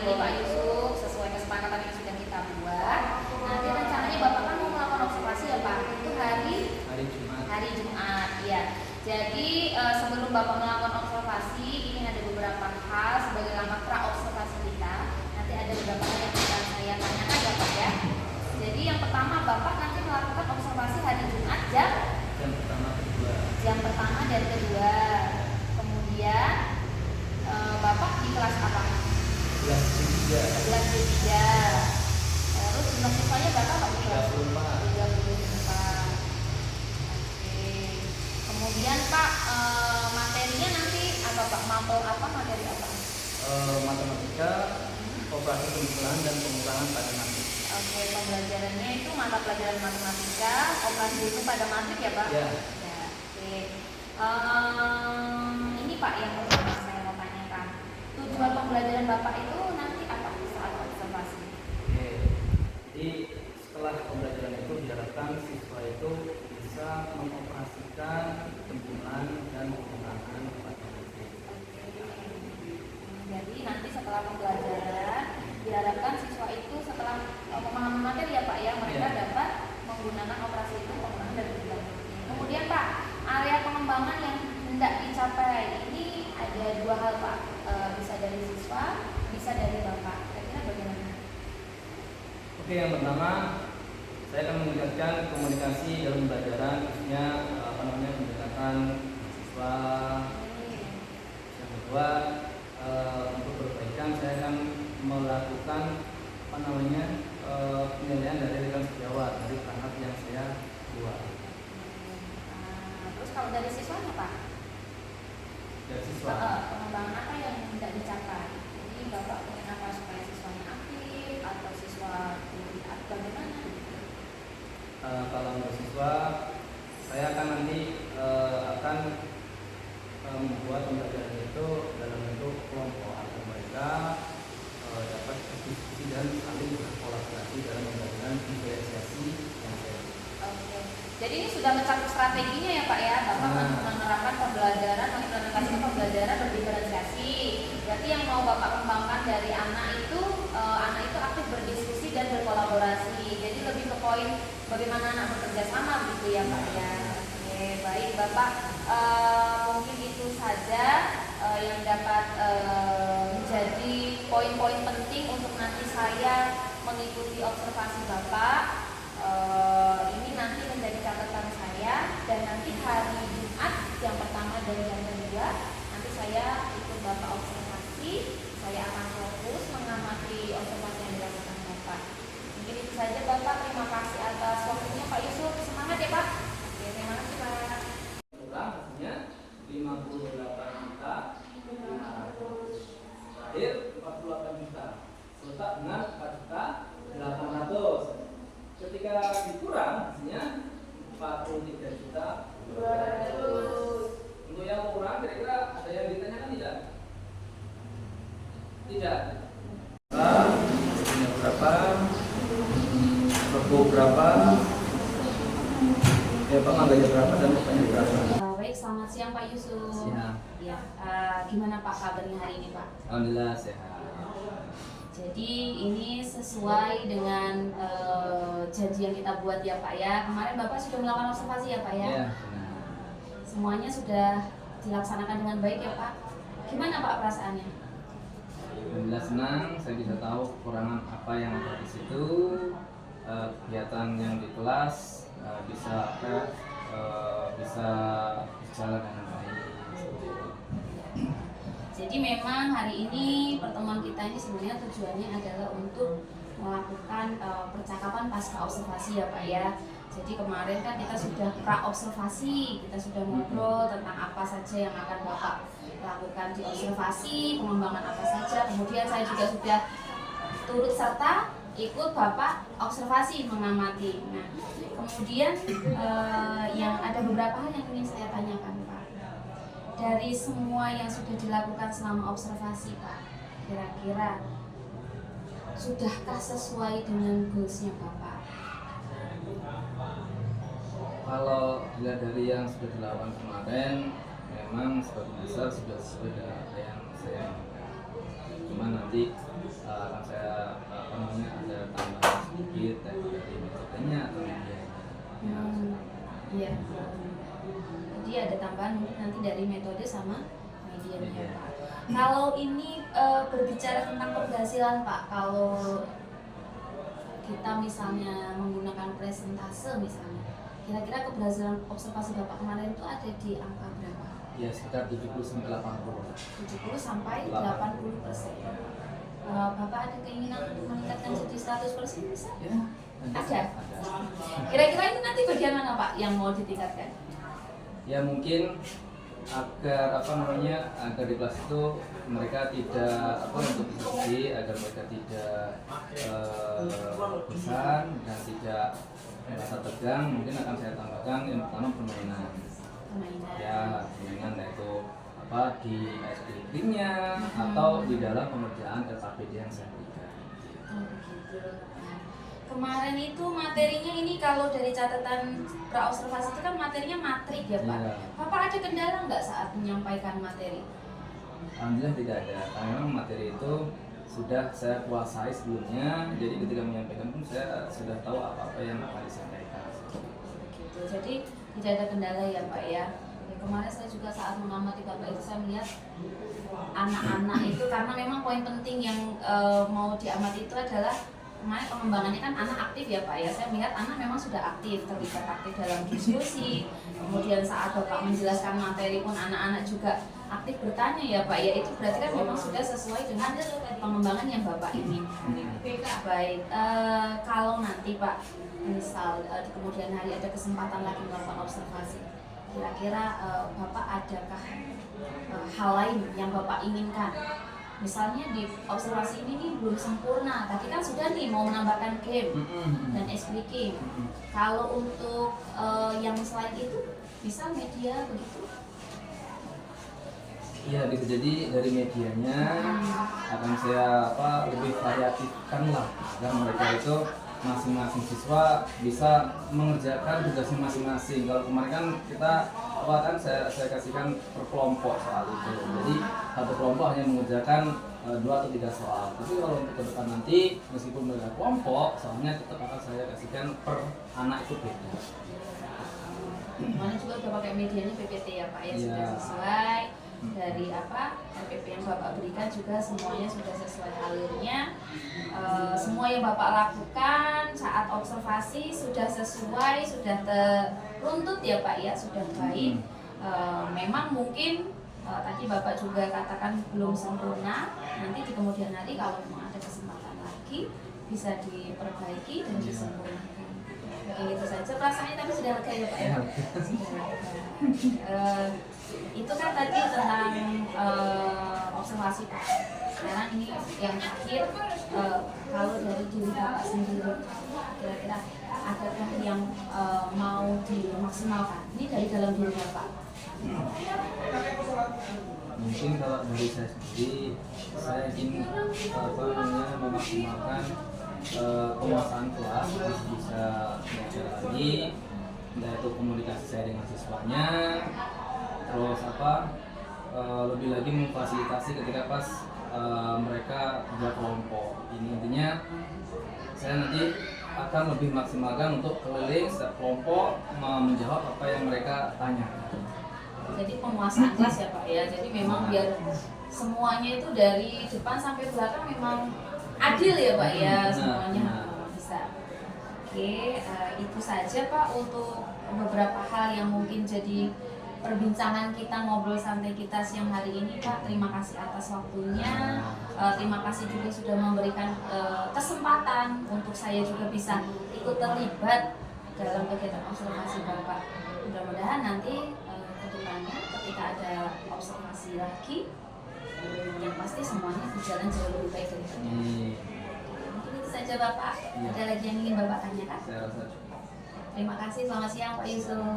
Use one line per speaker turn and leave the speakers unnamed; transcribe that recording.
tadi Pak Yusuf, sesuai kesepakatan yang sudah kita buat, nanti rencananya Bapak kan mau melakukan observasi ya Pak, itu hari Jumat ya. Jadi sebelum Bapak melakukan observasi, ini ada beberapa hal sebagai langkah pra observasi kita. Nanti ada beberapa hal yang akan saya tanyakan ya Pak ya. Jadi yang pertama, Bapak nanti melakukan observasi hari Jumat jam pertama dan kedua. Kemudian Bapak di kelas apa? Kelas D3. Terus jumlah siswanya berapa Pak? 34. Oke. Kemudian Pak, materinya nanti apa Pak? Materi apa?
Matematika, operasi pengumpulan dan pengulangan pada matrik.
Oke, pembelajarannya itu mata pelajaran matematika, operasi itu pada matrik ya Pak?
Ya.
Oke. Ini Pak yang pertama saya mau tanyakan. Tujuan pembelajaran Bapak itu nanti apa saat observasi?
Oke. Jadi setelah pembelajaran itu diharapkan siswa itu bisa mengoperasikan pengulangan dan pengulangan pada matrik.
Jadi nanti setelah pembelajaran diharapkan siswa itu setelah pemahaman materi ya Pak ya, mereka dapat menggunakan operasi itu, pengulangan dan pengulangan. Kemudian Pak, area pengembangan yang hendak dicapai ini ada dua hal Pak, bisa dari siswa, bisa dari Bapak. Kira-kira bagaimana?
Oke, yang pertama saya akan meningkatkan komunikasi dalam pembelajaran, khususnya menggunakan siswa. Yang kedua, untuk perbaikan saya akan melakukan penilaian dari rekan sejawat dari perangkat yang saya buat.
Terus kalau dari siswanya Pak?
Dari siswa.
Pengembangan apa yang hendak dicapai? Jadi Bapak ingin apa supaya siswanya aktif atau siswa bagaimana?
Kalau untuk siswa, saya akan nanti membuat pembelajaran itu dalam bentuk kelompok agar mereka dapat berdiskusi dan saling berkolaborasi dalam pembelajaran diferensiasi yang saya.
Oke. Jadi ini sudah mencakup strateginya ya Pak ya, Bapak menerapkan pembelajaran, mengimplementasikan pembelajaran berdiferensiasi. Berarti yang mau Bapak kembangkan dari anak itu aktif berdiskusi dan berkolaborasi. Jadi lebih ke poin bagaimana anak bekerja sama gitu ya Pak ya. Oke, baik Bapak, mungkin itu saja yang dapat menjadi poin-poin penting untuk nanti saya mengikuti observasi Bapak. Ini nanti menjadi catatan saya, dan nanti hari Jumat yang pertama dan yang kedua nanti saya ikut Bapak observasi. Saya akan fokus mengamati observasi yang dilakukan Bapak. Mungkin itu saja Bapak, terima kasih atas waktunya Pak Yusuf. Semangat ya Pak. Oke, terima kasih Pak.
Hasilnya 58 juta, terakhir 48 juta, serta dengan 4 juta 800. Ketika dikurang hasilnya 43 juta 200. Untuk yang kurang kira-kira ada yang ditanyakan tidak? Tidak. Hasilnya berapa? Rebo berapa? Ya Pak, mangganya berapa dan bapaknya berapa?
Baik, selamat siang Pak Yusuf.
Siang.
Ya, gimana Pak kabarnya hari ini Pak?
Alhamdulillah sehat.
Jadi ini sesuai dengan janji yang kita buat ya Pak ya. Kemarin Bapak sudah melakukan observasi ya Pak ya?
Ya,
Semuanya sudah dilaksanakan dengan baik ya Pak. Gimana Pak perasaannya?
alhamdulillah senang, saya bisa tahu kekurangan apa yang ada di situ, kegiatan yang di kelas bisa berjalan dengan baik.
Jadi memang hari ini pertemuan kita ini sebenarnya tujuannya adalah untuk melakukan percakapan pasca observasi ya Pak ya. Jadi kemarin kan kita sudah pra observasi, kita sudah ngobrol tentang apa saja yang akan Bapak lakukan di observasi, pengembangan apa saja. Kemudian saya juga sudah turut serta ikut Bapak observasi mengamati. Nah, kemudian yang ada beberapa hal yang ingin saya tanyakan Pak. Dari semua yang sudah dilakukan selama observasi Pak, kira-kira sudahkah sesuai dengan goalsnya Bapak?
Kalau dilihat dari yang sudah dilakukan kemarin, memang sebagian besar sudah sesuai dengan apa yang saya inginkan. Cuma nanti akan saya ada tambahan sedikit dari metodenya atau medianya.
Iya. Jadi ada tambahan mungkin nanti dari metode sama medianya ya Pak. Kalau ini berbicara tentang keberhasilan Pak, kalau kita misalnya menggunakan presentase misalnya, kira-kira keberhasilan observasi Bapak kemarin itu ada di angka berapa?
Ya sekitar 70-80.
70 sampai 80%. Bapak ada keinginan untuk meningkatkan jadi 100% bisa?
Ya,
Ada. Kira-kira ini nanti bagian mana Pak yang mau ditingkatkan?
Ya mungkin agar agar di kelas itu mereka tidak untuk diskusi, agar mereka tidak bosan dan tidak merasa tegang. Mungkin akan saya tambahkan yang pertama permainan. Ya permainan yaitu di SPP-nya atau di dalam pengerjaan LKPD yang saya berikan.
Kemarin itu materinya ini kalau dari catatan praobservasi itu kan materinya matrik ya Pak.
Ya.
Bapak ada kendala nggak saat menyampaikan materi?
Alhamdulillah tidak ada, karena memang materi itu sudah saya kuasai sebelumnya. Jadi ketika menyampaikan pun saya sudah tahu apa-apa yang akan disampaikan.
Gitu. Jadi tidak ada kendala ya Pak ya. Kemarin saya juga saat mengamati Bapak itu saya melihat anak-anak itu karena memang poin penting yang mau diamati itu adalah kemarin pengembangannya kan anak aktif ya Pak ya. Saya melihat anak memang sudah terlibat aktif dalam diskusi. Kemudian saat Bapak menjelaskan materi pun anak-anak juga aktif bertanya ya Pak ya. Itu berarti kan memang sudah sesuai dengan pengembangan yang Bapak inginkan. Baik, kalau nanti Pak misal di kemudian hari ada kesempatan lagi melakukan observasi, kira-kira Bapak adakah hal lain yang Bapak inginkan? Misalnya di observasi ini nih belum sempurna, tadi kan sudah nih mau menambahkan game dan explicating. Kalau untuk yang selain itu bisa media begitu?
Iya, bisa jadi dari medianya akan saya lebih variatifkan lah agar mereka itu masing-masing siswa bisa mengerjakan tugasnya masing-masing. Kalau kemarin kan kita saya kasihkan per kelompok soal itu. Jadi satu kelompok hanya mengerjakan 2 atau 3 soal. Tapi kalau untuk ke depan nanti meskipun mereka kelompok, soalnya tetap akan saya kasihkan per anak itu beda.
Mana juga udah pakai medianya PPT ya Pak ya, sudah sesuai dari RPP yang Bapak berikan juga semuanya sudah sesuai alurnya. Semua yang Bapak lakukan saat observasi sudah sesuai, sudah teruntut ya Pak ya, sudah baik. Memang mungkin tadi Bapak juga katakan belum sempurna. Nanti di kemudian hari kalau memang ada kesempatan lagi bisa diperbaiki dan disempurnakan. Gitu saja perasaannya, tapi sudah lega ya Pak ya. Itu kan tadi tentang observasi Pak. Sekarang ini yang terakhir, kalau dari diri Bapak sendiri, kira-kira adakah yang mau dimaksimalkan? Ini dari dalam diri Bapak.
Mungkin kalau dari saya sendiri, saya ingin memaksimalkan penguasaan kelas bisa menjalani, yaitu komunikasi saya dengan siswanya, terus lebih lagi memfasilitasi ketika pas mereka kerja kelompok. Ini intinya saya nanti akan lebih maksimalkan untuk keliling setiap kelompok menjawab apa yang mereka tanya.
Jadi penguasaan kelas ya Pak ya. Jadi memang biar semuanya itu dari depan sampai belakang memang adil ya Pak ya, semuanya bisa. Oke, itu saja Pak untuk beberapa hal yang mungkin jadi perbincangan kita, ngobrol santai kita siang hari ini Pak. Terima kasih atas waktunya. Terima kasih juga sudah memberikan kesempatan untuk saya juga bisa ikut terlibat dalam kegiatan observasi Bapak. Mudah-mudahan nanti kedepannya ketika ada observasi lagi, yang pasti semuanya berjalan jauh lebih baik dari sebelumnya. Mungkin itu saja Bapak. Ada lagi yang ingin Bapak tanyakan?
Saya rasa cukup.
Terima kasih. Selamat siang Pak Yusuf.